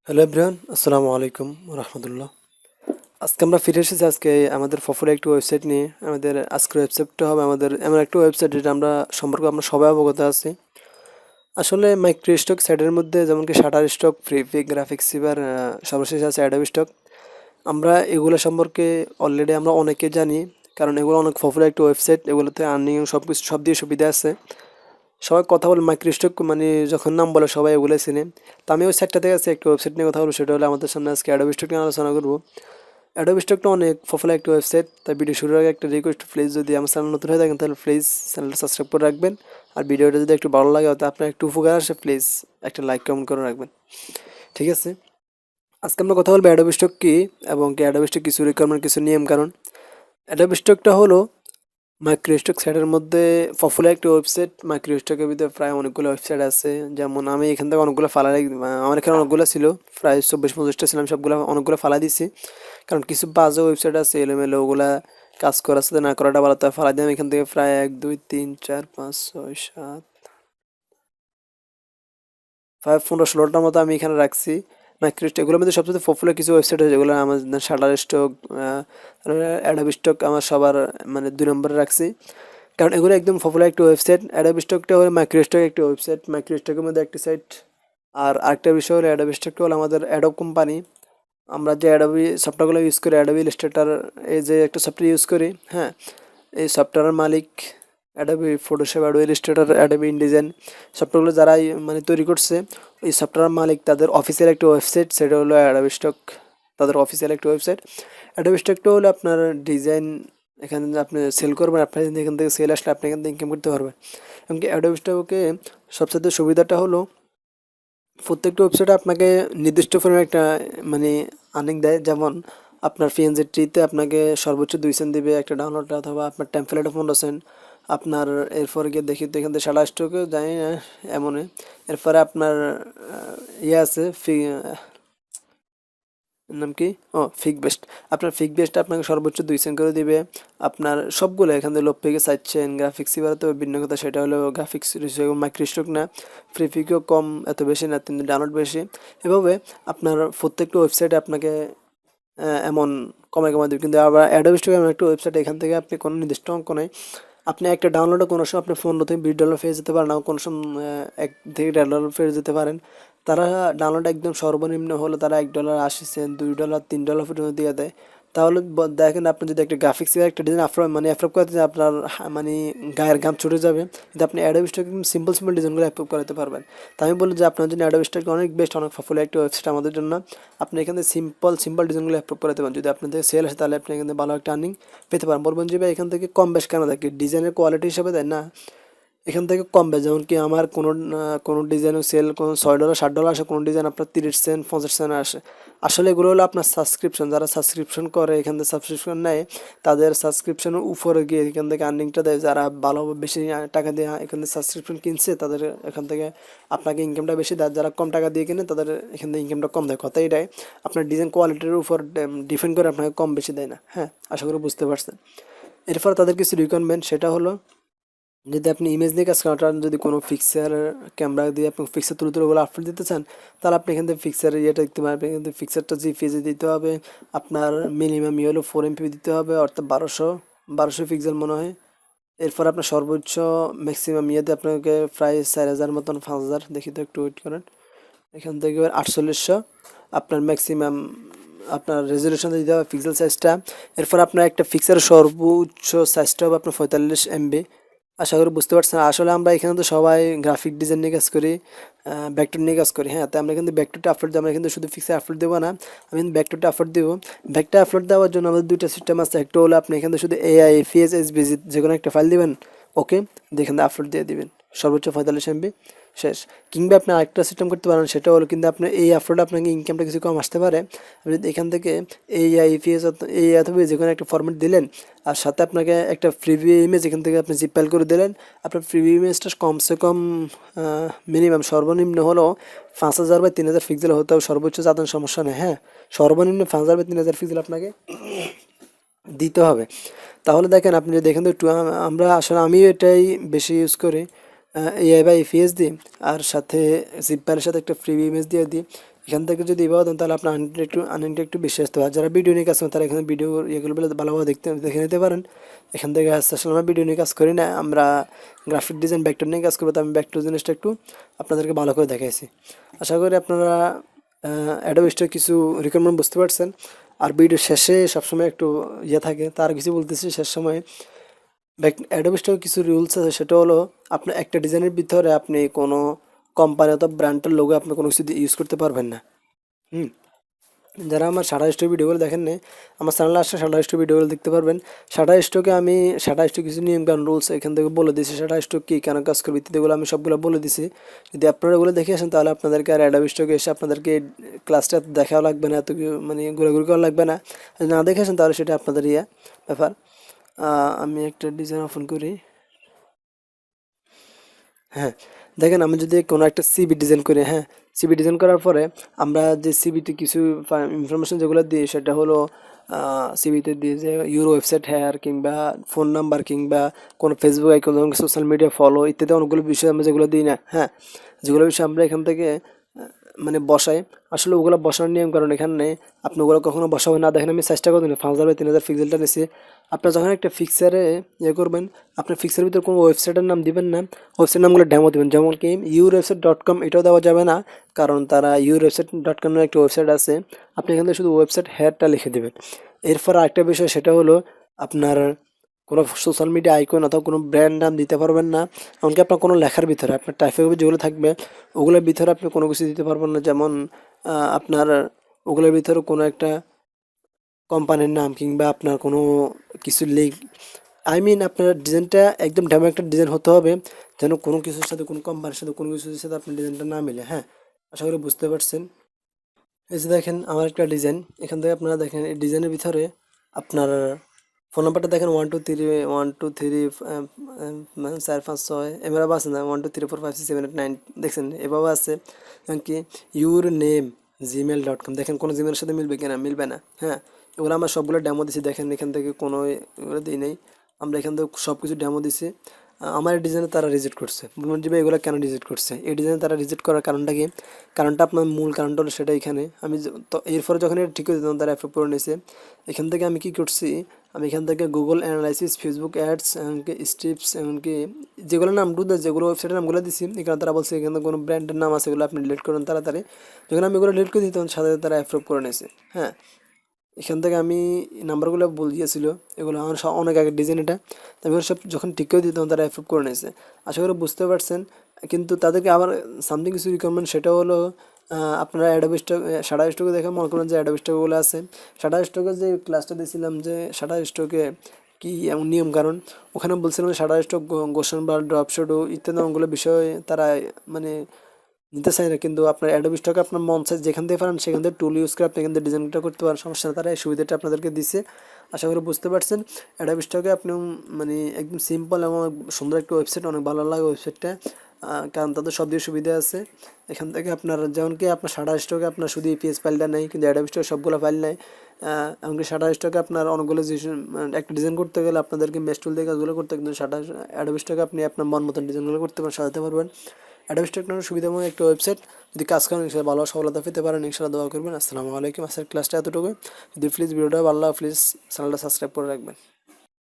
Hello everyone, আসসালামু আলাইকুম রহমতুল্লাহ। আজকে আমরা ফিরে এসেছি আজকে আমাদের পপুলার একটি ওয়েবসাইট নিয়ে। আমাদের আজকের ওয়েবসাইটটা হবে আমাদের এমন একটা ওয়েবসাইট যেটা সম্পর্কে আমরা সবাই অবগত আছি। আসলে মাইক্রোস্টক সাইটের মধ্যে যেমন কি শাটার স্টক, ফ্রিপিক, গ্রাফিক্স সিভার, সর্বশেষ আছে অ্যাডোবি স্টক। আমরা এগুলো সম্পর্কে অলরেডি আমরা অনেকে জানি, কারণ এগুলো অনেক পপুলার একটি ওয়েবসাইট। এগুলোতে আর্নিং সব কিছু সব দিয়ে সুবিধা আছে। সবাই কথা বলে মাইক্রোস্টক, মানে যখন নাম বলে সবাই ওগুলো চিনে। তো আমি ওই সাইটটা থেকে আছে একটি ওয়েবসাইট নিয়ে কথা বলবো, সেটা হলো আমাদের সামনে আজকে অ্যাডোবি স্টক নিয়ে আলোচনা করবো। অ্যাডোবি স্টকটা অনেক পপুলার একটি ওয়েবসাইট। তাই ভিডিও শুরুর আগে একটা রিকোয়েস্ট, প্লিজ যদি আমার চ্যানেল নতুন হয়ে থাকেন তাহলে প্লিজ চ্যানেলটা সাবস্ক্রাইব করে রাখবেন। আর ভিডিওটা যদি একটু ভালো লাগে, অর্থাৎ আপনার একটু উপকার আসে, প্লিজ একটা লাইক কমেন্ট করে রাখবেন। ঠিক আছে, আজকে আমরা কথা বলবো অ্যাডোবি স্টক কী এবং কি অ্যাডোবি স্টক কিছু রিকোয়ারমেন্ট, কিছু নিয়ম কারণ। অ্যাডোবি স্টকটা হলো মাইক্রোস্টক সাইটের মধ্যে পপুলার একটি ওয়েবসাইট। মাইক্রোস্টকের ভিতরে প্রায় অনেকগুলো ওয়েবসাইট আছে, যেমন আমি এখান থেকে অনেকগুলো ফালাই, আমার এখানে অনেকগুলো ছিল, প্রায় 24-25টা ছিলাম, সবগুলো অনেকগুলো ফালাই দিছি। কারণ কিছু বাজে ওয়েবসাইট আছে এলোমেলো, ওগুলা কাজ করার সাথে না করাটা ভালো, তাই ফালাই দিলাম এখান থেকে প্রায় 1 2 3 4 5 6 7 5 15 16টার মতো আমি এখানে রাখছি। মাইক্রোস্টক এগুলোর মধ্যে সবচেয়ে পপুলার কিছু ওয়েবসাইট আছে, যেগুলো আমাদের শাটার স্টক, অ্যাডোবি স্টক আমার সবার মানে 2 নম্বরে রাখছি। কারণ এগুলো একদম পপুলার একটি ওয়েবসাইট। অ্যাডোবি স্টকটা হলো মাইক্রোস্টক একটি ওয়েবসাইট, মাইক্রোস্টকের মধ্যে একটি সাইট। আর আরেকটা বিষয় হলো অ্যাডোবি স্টকটা হলো আমাদের অ্যাডোব কোম্পানি। আমরা যে অ্যাডোবি সফটওয়্যারগুলো ইউজ করি, অ্যাডোবি ইলাস্ট্রেটর, এই যে একটা সফটওয়্যার ইউজ করি, হ্যাঁ, এই সফটওয়্যারের মালিক Adobe Photoshop, Adobe Illustrator, Adobe InDesign সফটওয়্যারগুলো যারা মানে তৈরি করছে, এই সফটওয়্যার মালিক তাদের অফিসিয়াল একটা ওয়েবসাইট, সেটা হলো অ্যাডোবি স্টক। তাদের অফিসিয়াল একটা ওয়েবসাইট অ্যাডোবি স্টকটা হলো আপনার ডিজাইন, এখানে আপনি সেল করবেন, আপনার এখান থেকে সেল আসলে আপনি এখান থেকে ইনকাম করতে পারবেন। এমনকি অ্যাডোবি স্টকে সবচেয়ে সুবিধাটা হলো প্রত্যেকটা ওয়েবসাইটে আপনাকে নির্দিষ্ট পরিমাণে একটা মানে আর্নিং দেয়। যেমন আপনার pngtree-তে আপনাকে সর্বোচ্চ 2 সেন্ট দিবে একটা ডাউনলোড, অথবা আপনার টেমপ্লেটে 15 সেন্ট। আপনার এরপরে গিয়ে দেখি তো এখান থেকে শাটার স্টকেও জানি না এমনই। এরপরে আপনার ইয়ে আছে নাম কি, ও ফিকবেস্ট। আপনার ফিকবেস্ট আপনাকে সর্বোচ্চ 2 সেন্ট করে দিবে। আপনার সবগুলো এখান থেকে লোক পেকে চাচ্ছেন। গ্রাফিক্স এবারে তো ভিন্ন কথা, সেটা হলো গ্রাফিক্স মাইক্রোস্টক না, ফ্রিপিকও কম, এত বেশি না, কিন্তু ডাউনলোড বেশি। এভাবে আপনার প্রত্যেকটা ওয়েবসাইটে আপনাকে এমন কমে কমে দেবে। কিন্তু আবার অ্যাডোবি স্টক এমন একটা ওয়েবসাইট, এখান থেকে আপনি কোনো নির্দিষ্ট অঙ্ক নেই, আপনি একটা ডাউনলোডে কোনো সময় আপনি $15 থেকে $20 পেয়ে যেতে পারেন, কোনো সময় $1 থেকে $1.5 পেয়ে যেতে পারেন। তারা ডাউনলোড একদম সর্বনিম্ন হলো তারা $1.80, $2, $3 পর্যন্ত দিয়ে দেয়। তাহলে দেখেন, আপনি যদি একটা গ্রাফিক্স একটা ডিজাইন অ্যাপ্রুভ করতে চান, আপনার মানে গায়ের ঘাম ছুটে যাবে। কিন্তু আপনি অ্যাডোবি স্টক সিম্পল সিম্পল ডিজাইনগুলো অ্যাপ্রুভ করাতে পারবেন। তাই আমি বলি যে আপনার জন্য অ্যাডোবি স্টক অনেক বেস্ট, অনেক পপুলার একটা ওয়েবসাইট আমাদের জন্য। আপনি এখানে সিম্পল ডিজাইনগুলো অ্যাপ্রুভ করাতে পারেন। যদি আপনাদের সেল আসে তাহলে আপনি এখানে ভালো একটা আর্নিং পেতে পারেন। বলবেন যে ভাই এখান থেকে কম বেশ কেন থাকে, ডিজাইনের কোয়ালিটি হিসাবে দেয় না, এখান থেকে কম বেশ। যেমন কি আমার কোনো ডিজাইনের সেল কোনো $6 $7 আসে, কোনো ডিজাইন আপনার 30 সেন্ট 50 সেন্ট আসে। আসলে এগুলো হলো আপনার সাবস্ক্রিপশন, যারা সাবস্ক্রিপশন করে এখান থেকে সাবস্ক্রিপশন নেয়, তাদের সাবস্ক্রিপশনের উপরে গিয়ে এখান থেকে আর্নিংটা দেয়। যারা ভালো বেশি টাকা দিয়ে এখান থেকে সাবস্ক্রিপশন কিনছে, তাদের এখান থেকে আপনাকে ইনকামটা বেশি দেয়। যারা কম টাকা দিয়ে কিনে, তাদের এখান থেকে ইনকামটা কম দেয়। কথা এটাই, আপনার ডিজাইন কোয়ালিটির উপর ডিপেন্ড করে আপনাকে কম বেশি দেয় না। হ্যাঁ, আশা করি বুঝতে পারছেন। এরপর তাদের কিছু রিকোয়ারমেন্ট, সেটা হলো যদি আপনি ইমেজ নিয়ে কাজ করেন, যদি কোনো পিকচার ক্যামেরা দিয়ে আপনি পিকচার তুলে তুলে ওগুলো আপলোড দিতে চান, তাহলে আপনি এখান থেকে পিকচারের ইয়েটা দেখতে পারবেন। কিন্তু পিকচারটা জিপিএসে দিতে হবে, আপনার মিনিমাম ইয়ে হলো 4 MB দিতে হবে, অর্থাৎ 1200 পিক্সেল মনে হয়। এরপর আপনার সর্বোচ্চ ম্যাক্সিমাম ইয়েতে আপনাকে প্রায় 4000 মতন, 5000 দেখি তো, একটু ওয়েট করেন। এখান থেকে 4800 আপনার ম্যাক্সিমাম আপনার রেজলিউশন দিতে হবে পিক্সেল সাইজটা। এরপর আপনার একটা পিকচারের সর্বোচ্চ সাইজটা হবে আপনার 45 MB। আশা করি বুঝতে পারছেন। আসলে আমরা এখানে তো সবাই গ্রাফিক ডিজাইন নিয়ে কাজ করি, ভেক্টর নিয়ে কাজ করি। হ্যাঁ, তাই আমরা কিন্তু ভেক্টরটা আপলোড দেবো, আমরা কিন্তু শুধু পিকচার আপলোড দেবো না, আমি কিন্তু ভেক্টরটা আপলোড দেবো। ভেক্টর আপলোড দেওয়ার জন্য আমাদের দুইটা সিস্টেম আছে। একটা হলো আপনি এখানে শুধু এআই, এফএস, এসবিজি যে কোনো একটা ফাইল দিবেন, ওকে, দেখেন আপলোড দিয়ে দিবেন, সর্বোচ্চ 45 MB, শেষ। কিংবা আপনি আরেকটা সিস্টেম করতে পারেন, সেটা হলো কিন্তু আপনি এই আপলোড আপনাকে ইনকামটা কিছু কম আসতে পারে। আপনি যদি এখান থেকে এই আইপিএস এই অথবা যে কোনো একটা ফরম্যাট দিলেন, আর সাথে আপনাকে একটা প্রিভিউ ইমেজ এখান থেকে আপনি জিপ ফাইল করে দিলেন। আপনার প্রিভিউ ইমেজটা কমসে কম মিনিমাম সর্বনিম্ন হলো 5000 বা 3000 পিক্সেল হতে হবে, সর্বোচ্চ যাদের সমস্যা নেই। হ্যাঁ, সর্বনিম্ন 5000 বা 3000 পিক্সেল আপনাকে দিতে হবে। তাহলে দেখেন, আপনি যদি দেখেন তো একটু আমরা আসলে আমি এটাই বেশি ইউজ করি, এআই বা এফিএস দিই, আর সাথে জিপ ফাইলের সাথে একটা ফ্রি ইমেজ দিয়ে দিই। এখান থেকে যদি এভাবে দেন তাহলে আপনার আর্নিংটা একটু বেশি আসতে পারে। যারা ভিডিও নিয়ে কাজ করেন তারা এখানে ভিডিও ইয়েগুলো ভালোভাবে দেখে নিতে পারেন। এখান থেকে আসলে আমরা ভিডিও নিয়ে কাজ করি না, আমরা গ্রাফিক ডিজাইন ভেক্টর নিয়ে কাজ করবো। তো আমি ভেক্টর জিনিসটা একটু আপনাদেরকে ভালো করে দেখাইছি। আশা করি আপনারা অ্যাডোব স্টোর কিছু রিকোয়ারমেন্ট বুঝতে পারছেন। আর ভিডিও শেষে সবসময় একটু ইয়ে থাকে, তার কিছু বলতেছি শেষ সময়। অ্যাডোব স্টোর কিছু রুলস আছে, সেটা হলো আপনার একটা ডিজাইনের ভিতরে আপনি কোনো কোম্পানি অথবা ব্র্যান্ডের লোগো আপনি কোনো কিছু ইউজ করতে পারবেন না। হুম যারা আমার শাটার স্টক ভিডিওগুলো দেখেন নাই, আমার চ্যানেলে আসলে শাটার স্টক ভিডিওগুলো দেখতে পারবেন। শাটার স্টকে আমি শাটার স্টক কিছু নিয়ম কারণ রুলস এখান থেকে বলে দিয়েছি। শাটার স্টক কী, কেন কাজ করবে ইত্যাদিগুলো আমি সবগুলো বলে দিছি। যদি আপনারা এগুলো দেখে আসেন তাহলে আপনাদেরকে আর অ্যাডোব স্টকে এসে আপনাদেরকে ক্লাসটা দেখাও লাগবে না, এত মানে ঘোরাঘুরি করা লাগবে না। যদি না দেখে আসেন তাহলে সেটা আপনাদের ব্যাপার। আমি একটা ডিজাইন ওপেন করি। হ্যাঁ, দেখেন আমি যদি কোনো একটা সিভি ডিজাইন করি, হ্যাঁ, সিভি ডিজাইন করার পরে আমরা যে সিভিতে কিছু ইনফরমেশন যেগুলো দিই সেটা হলো সিভিতে দিই যে ইউর ওয়েবসাইট হ্যার কিংবা ফোন নাম্বার কিংবা কোনো Facebook icon, social media follow ইত্যাদি অনেকগুলো বিষয় আমরা যেগুলো দিই না, হ্যাঁ, যেগুলো বিষয় আমরা এখান থেকে মানে বসাই। আসলে ওগুলো বসানোর নিয়ম কারণ এখানে আপনি ওগুলো কখনো বসাবেন না। দেখেন আমি চেষ্টা করবেন 5000 বা 3000 পিক্সেলটা নিছি। আপনার যখন একটা ফিক্সারে করবেন, আপনার ফিক্সারের ভিতরে কোনো ওয়েবসাইটের নাম দিবেন না, ওয়েবসাইট নামগুলো ডেমো দেবেন। যেমন কি ইউরওয়েবসাইট.com এটাও দেওয়া যাবে না, কারণ তারা ইউরওয়েবসাইট.com এর একটা ওয়েবসাইট আছে। আপনি এখান থেকে শুধু ওয়েবসাইট হেয়ারটা লিখে দেবেন। এরপর আরেকটা বিষয় সেটা হলো আপনার কোনো সোশ্যাল মিডিয়া আইকন অথবা কোনো ব্র্যান্ড নাম দিতে পারবেন না। এমনকি আপনার কোনো লেখার ভিতরে আপনার টাইপের যেগুলো থাকবে ওগুলোর ভিতরে আপনি কোনো কিছু দিতে পারবেন না। যেমন আপনার ওগুলোর ভিতরে কোনো একটা কোম্পানির নাম কিংবা আপনার কোনো কিছু লিঙ্ক, আপনার ডিজাইনটা একদম ডেমো একটা ডিজাইন হতে হবে, যেন কোনো কিছুর সাথে কোনো কোম্পানির সাথে কোনো কিছুর সাথে আপনার ডিজাইনটা না মিলে। হ্যাঁ, আশা করি বুঝতে পারছেন। এই যে দেখেন আমার একটা ডিজাইন, এখান থেকে আপনারা দেখেন এই ডিজাইনের ভিতরে আপনার ফোন নাম্বারটা দেখেন 1 2 3 মানে 4 5 6 এভাবে আছে না, 1 2 3 4 5 6 7 8 9 দেখছেন এভাবে আছে। কি ইউর নেম gmail.com, দেখেন কোনো জিমেলের সাথে মিলবে কিনা, মিলবে না। হ্যাঁ, এগুলো আমরা সবগুলো ডেমো দিছি, দেখেন এখান থেকে কোনো এগুলো দিই নেই, আমরা এখান থেকে সব কিছু ডেমো দিছি। আমার এই ডিজাইনে তারা রিজেক্ট করছে, বলবেন যে ভাই এগুলো কেন রিজেক্ট করছে? এই ডিজাইনে তারা রিজেক্ট করার কারণটা কি? কারণটা আপনার মূল কারণটা হলো সেটা এখানে আমি তো এরপরে যখন এটা ঠিক করে দিতাম তারা অ্যাপ্রুভ করে নিয়েছে। এখান থেকে আমি কি করছি, আমি এখান থেকে গুগল অ্যানালাইসিস, ফেসবুক অ্যাডস, এমনকি স্ট্রিপস, এমনকি যেগুলো নাম যেগুলো ওয়েবসাইটের নামগুলো দিছি, এখানে তারা বলছে এখানে কোনো ব্র্যান্ডের নাম আছে এগুলো আপনি ডিলিট করুন তাড়াতাড়ি। যখন আমি এগুলো ডিলিট করে দিই তখন সাথে সাথে তারা অ্যাপ্রুভ করে নিয়েছে। হ্যাঁ, এখান থেকে আমি নাম্বারগুলো বলে দিয়েছিল, এগুলো আমার অনেক আগের ডিজাইন এটা। তবে সব যখন ঠিক করে দিই তখন তারা অ্যাপ্রুভ করে নিয়েছে। আশা করি বুঝতে পারছেন। কিন্তু তাদেরকে আবার সামথিং কিছু রিকোয়ারমেন্ট, সেটা হলো আপনারা অ্যাডোবি স্টক, শাটার স্টকে দেখে মনে করেন যে অ্যাডোবি স্টকগুলো আছে। শাটার স্টকে যে ক্লাসটা দিয়েছিলাম যে শাটার স্টকে কী এমন নিয়ম কারণ, ওখানে বলছিলাম যে শাটার স্টক, গোশন বার, ড্রপ শোডো ইত্যাদি অনেকগুলো বিষয় তারা মানে নিতে চাই না। কিন্তু আপনার অ্যাডোবি স্টকে আপনার মন চাই যেখান থেকে পারেন সেখান থেকে টুল ইউজ করে আপনি এখান থেকে ডিজাইনটা করতে পারেন, সমস্যা না। তারা এই সুবিধাটা আপনাদেরকে দিচ্ছে, আশা করি বুঝতে পারছেন। অ্যাডোবি স্টকে আপনি মানে একদম সিম্পল এবং সুন্দর একটা ওয়েবসাইট, অনেক ভালো লাগে ওয়েবসাইটটা, কারণ তাদের সব দিয়ে সুবিধা আছে। এখান থেকে আপনার যেমন কি আপনার শাটার স্টকে আপনার শুধু ইপিএস ফাইলটা নেই, কিন্তু অ্যাডোবি স্টকে সবগুলো ফাইল নেই। এমনকি শাটার স্টকে আপনার অনেকগুলো একটা ডিজাইন করতে গেলে আপনাদেরকে মেশ টুল দিয়ে কাজগুলো করতে, কিন্তু অ্যাডোবি স্টকে আপনি আপনার মন মতন ডিজাইনগুলো করতে পারেন, সাজাতে পারবেন। অ্যাডোবি স্টক সুবিধাময় একটা ওয়েবসাইট, যদি কাজ করেন ইনশাআল্লাহ ভালো সফলতা পেতে পারেন, ইনশাআল্লাহ দোয়া করবেন। আসসালামু আলাইকুম। আজকের ক্লাসটা এতটুকু। যদি প্লিজ ভিডিওটা ভালো লাগে প্লিজ চ্যানেলটা সাবস্ক্রাইব করে রাখবেন।